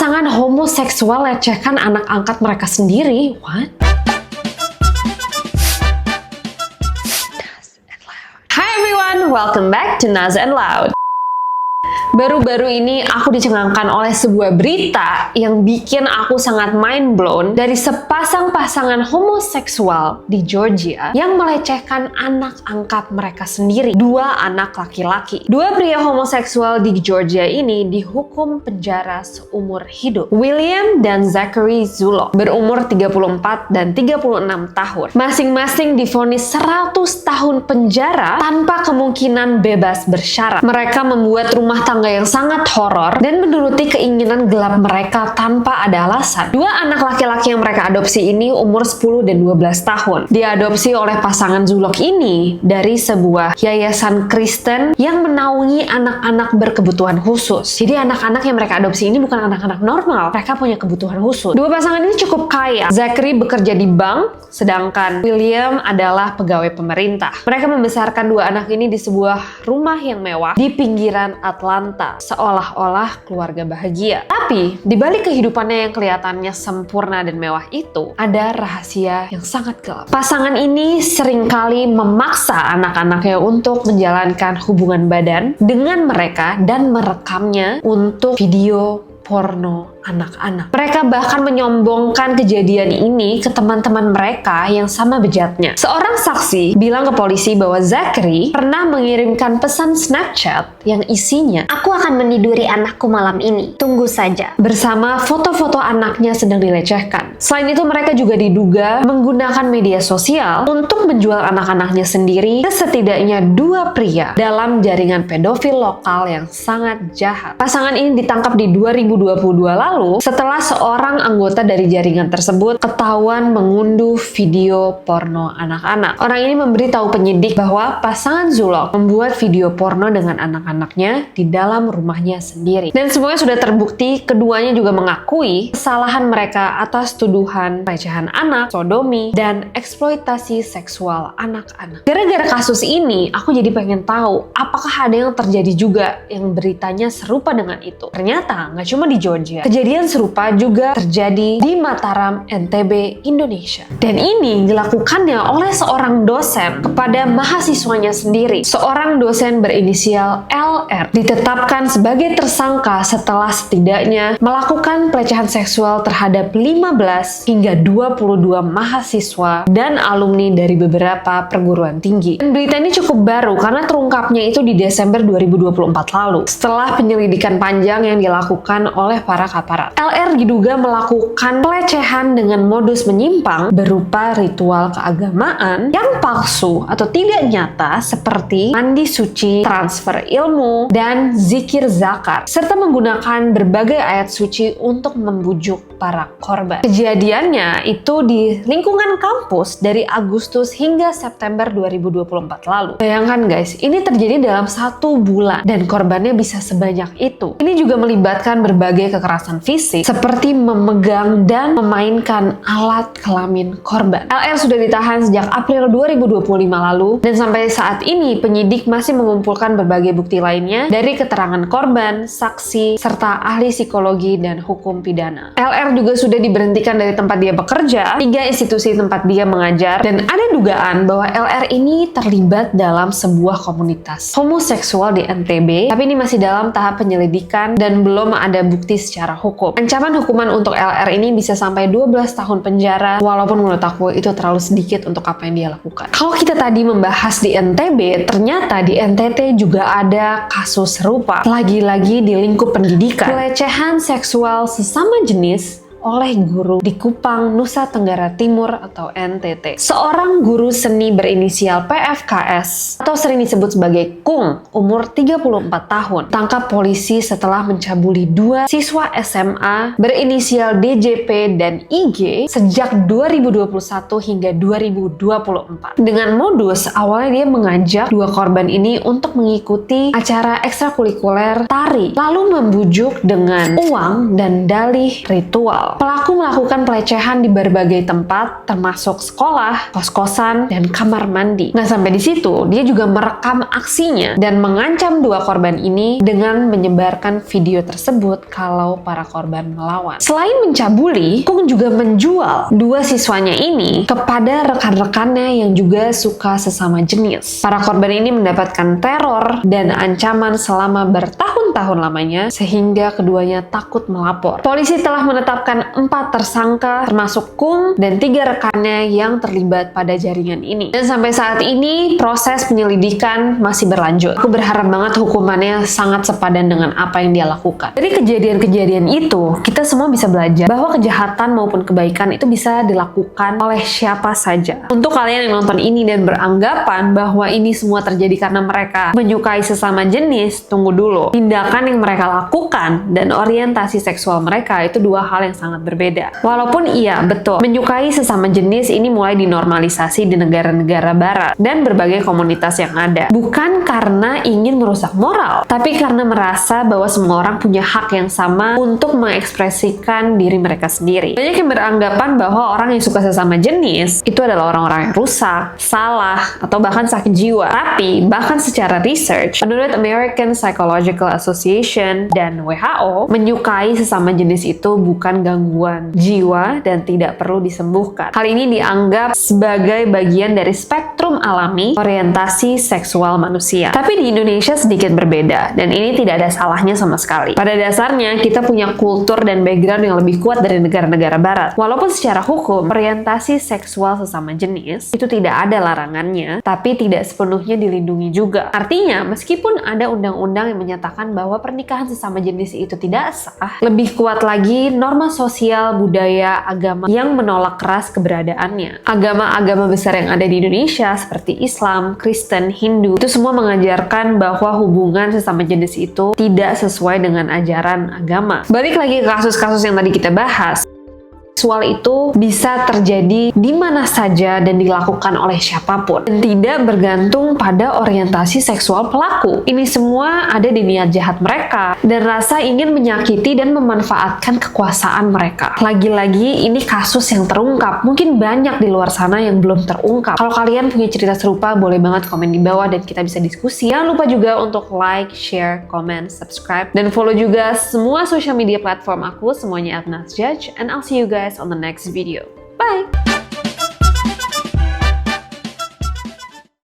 pasangan homoseksual lecehkan anak angkat mereka sendiri. What? Hi everyone, welcome back to Naz and Loud. Baru-baru ini aku dicengangkan oleh sebuah berita yang bikin aku sangat mind blown dari sepasang pasangan homoseksual di Georgia yang melecehkan anak angkat mereka sendiri, dua anak laki-laki. Dua pria homoseksual di Georgia ini dihukum penjara seumur hidup. William dan Zachary Zulock berumur 34 dan 36 tahun. Masing-masing divonis 100 tahun penjara tanpa kemungkinan bebas bersyarat. Mereka membuat rumah tangga yang sangat horor dan menuruti keinginan gelap mereka tanpa ada alasan. Dua anak laki-laki yang mereka adopsi ini umur 10 dan 12 tahun. Diadopsi oleh pasangan Zulock ini dari sebuah yayasan Kristen yang menaungi anak-anak berkebutuhan khusus. Jadi anak-anak yang mereka adopsi ini bukan anak-anak normal, mereka punya kebutuhan khusus. Dua pasangan ini cukup kaya. Zachary bekerja di bank, sedangkan William adalah pegawai pemerintah. Mereka membesarkan dua anak ini di sebuah rumah yang mewah di pinggiran Atlanta, seolah-olah keluarga bahagia. Tapi di balik kehidupannya yang kelihatannya sempurna dan mewah itu, ada rahasia yang sangat gelap. Pasangan ini seringkali memaksa anak-anaknya untuk menjalankan hubungan badan dengan mereka dan merekamnya untuk video porno anak-anak. Mereka bahkan menyombongkan kejadian ini ke teman-teman mereka yang sama bejatnya. Seorang saksi bilang ke polisi bahwa Zachary pernah mengirimkan pesan Snapchat yang isinya, "Aku akan meniduri anakku malam ini, tunggu saja," bersama foto-foto anaknya sedang dilecehkan. Selain itu, mereka juga diduga menggunakan media sosial untuk menjual anak-anaknya sendiri ke setidaknya dua pria dalam jaringan pedofil lokal yang sangat jahat. Pasangan ini ditangkap di 2022 lalu setelah seorang anggota dari jaringan tersebut ketahuan mengunduh video porno anak-anak. Orang ini memberitahu penyidik bahwa pasangan Zulock membuat video porno dengan anak-anaknya di dalam rumahnya sendiri. Dan semuanya sudah terbukti, keduanya juga mengakui kesalahan mereka atas tuduhan pelecehan anak, sodomi, dan eksploitasi seksual anak-anak. Gara-gara kasus ini, aku jadi pengen tahu apakah ada yang terjadi juga yang beritanya serupa dengan itu. Ternyata nggak cuma di Georgia. Kejadian serupa juga terjadi di Mataram, NTB, Indonesia. Dan ini dilakukannya oleh seorang dosen kepada mahasiswanya sendiri. Seorang dosen berinisial LR ditetapkan sebagai tersangka setelah setidaknya melakukan pelecehan seksual terhadap 15 hingga 22 mahasiswa dan alumni dari beberapa perguruan tinggi. Dan berita ini cukup baru karena terungkapnya itu di Desember 2024 lalu, setelah penyelidikan panjang yang dilakukan oleh para aparat. LR diduga melakukan pelecehan dengan modus menyimpang berupa ritual keagamaan yang palsu atau tidak nyata seperti mandi suci, transfer ilmu, dan zikir zakar, serta menggunakan berbagai ayat suci untuk membujuk para korban. Kejadiannya itu di lingkungan kampus dari Agustus hingga September 2024 lalu. Bayangkan guys, ini terjadi dalam 1 bulan dan korbannya bisa sebanyak itu. Ini juga melibatkan berbagai kekerasan fisik seperti memegang dan memainkan alat kelamin korban. LR sudah ditahan sejak April 2025 lalu dan sampai saat ini penyidik masih mengumpulkan berbagai bukti lainnya dari keterangan korban, saksi, serta ahli psikologi dan hukum pidana. LR juga sudah diberhentikan dari tempat dia bekerja, 3 institusi tempat dia mengajar, dan ada dugaan bahwa LR ini terlibat dalam sebuah komunitas homoseksual di NTB, tapi ini masih dalam tahap penyelidikan dan belum ada bukti secara hukum. Ancaman hukuman untuk LR ini bisa sampai 12 tahun penjara, walaupun menurut aku itu terlalu sedikit untuk apa yang dia lakukan. Kalau kita tadi membahas di NTB, ternyata di NTT juga ada kasus serupa. Lagi-lagi di lingkup pendidikan. Pelecehan seksual sesama jenis oleh guru di Kupang, Nusa Tenggara Timur atau NTT. Seorang guru seni berinisial PFKS atau sering disebut sebagai Kung, umur 34 tahun, tangkap polisi setelah mencabuli 2 siswa SMA berinisial DJP dan IG sejak 2021 hingga 2024. Dengan modus, awalnya dia mengajak 2 korban ini untuk mengikuti acara ekstrakurikuler tari, lalu membujuk dengan uang dan dalih ritual. Pelaku melakukan pelecehan di berbagai tempat, termasuk sekolah, kos-kosan, dan kamar mandi. Nah, sampai di situ, dia juga merekam aksinya dan mengancam dua korban ini dengan menyebarkan video tersebut kalau para korban melawan. Selain mencabuli, Kung juga menjual dua siswanya ini kepada rekan-rekannya yang juga suka sesama jenis. Para korban ini mendapatkan teror dan ancaman selama bertahun-tahun lamanya, sehingga keduanya takut melapor. Polisi telah menetapkan 4 tersangka, termasuk Kung dan 3 rekannya yang terlibat pada jaringan ini. Dan sampai saat ini, proses penyelidikan masih berlanjut. Aku berharap banget hukumannya sangat sepadan dengan apa yang dia lakukan. Dari kejadian-kejadian itu, kita semua bisa belajar bahwa kejahatan maupun kebaikan itu bisa dilakukan oleh siapa saja. Untuk kalian yang nonton ini dan beranggapan bahwa ini semua terjadi karena mereka menyukai sesama jenis, tunggu dulu. Tindakan yang mereka lakukan dan orientasi seksual mereka itu dua hal yang sangat berbeda. Walaupun iya, betul, menyukai sesama jenis ini mulai dinormalisasi di negara-negara barat dan berbagai komunitas yang ada. Bukan karena ingin merusak moral, tapi karena merasa bahwa semua orang punya hak yang sama untuk mengekspresikan diri mereka sendiri. Banyak yang beranggapan bahwa orang yang suka sesama jenis itu adalah orang-orang yang rusak, salah, atau bahkan sakit jiwa. Tapi, bahkan secara research, menurut American Psychological Association dan WHO, menyukai sesama jenis itu bukan gangguan jiwa dan tidak perlu disembuhkan. Hal ini dianggap sebagai bagian dari spektrum alami orientasi seksual manusia. Tapi di Indonesia sedikit berbeda, dan ini tidak ada salahnya sama sekali. Pada dasarnya, kita punya kultur dan background yang lebih kuat dari negara-negara barat. Walaupun secara hukum, orientasi seksual sesama jenis itu tidak ada larangannya, tapi tidak sepenuhnya dilindungi juga. Artinya, meskipun ada undang-undang yang menyatakan bahwa pernikahan sesama jenis itu tidak sah, lebih kuat lagi norma sosial, budaya, agama yang menolak keras keberadaannya. Agama-agama besar yang ada di Indonesia seperti Islam, Kristen, Hindu, itu semua mengajarkan bahwa hubungan sesama jenis itu tidak sesuai dengan ajaran agama. Balik lagi ke kasus-kasus yang tadi kita bahas. Seksual itu bisa terjadi di mana saja dan dilakukan oleh siapapun, dan tidak bergantung pada orientasi seksual pelaku. Ini semua ada di niat jahat mereka dan rasa ingin menyakiti dan memanfaatkan kekuasaan mereka. Lagi-lagi ini kasus yang terungkap, mungkin banyak di luar sana yang belum terungkap. Kalau kalian punya cerita serupa, boleh banget komen di bawah dan kita bisa diskusi. Jangan lupa juga untuk like, share, comment, subscribe, dan follow juga semua social media platform aku, semuanya @NazJudge, and I'll see you guys on the next video. Bye!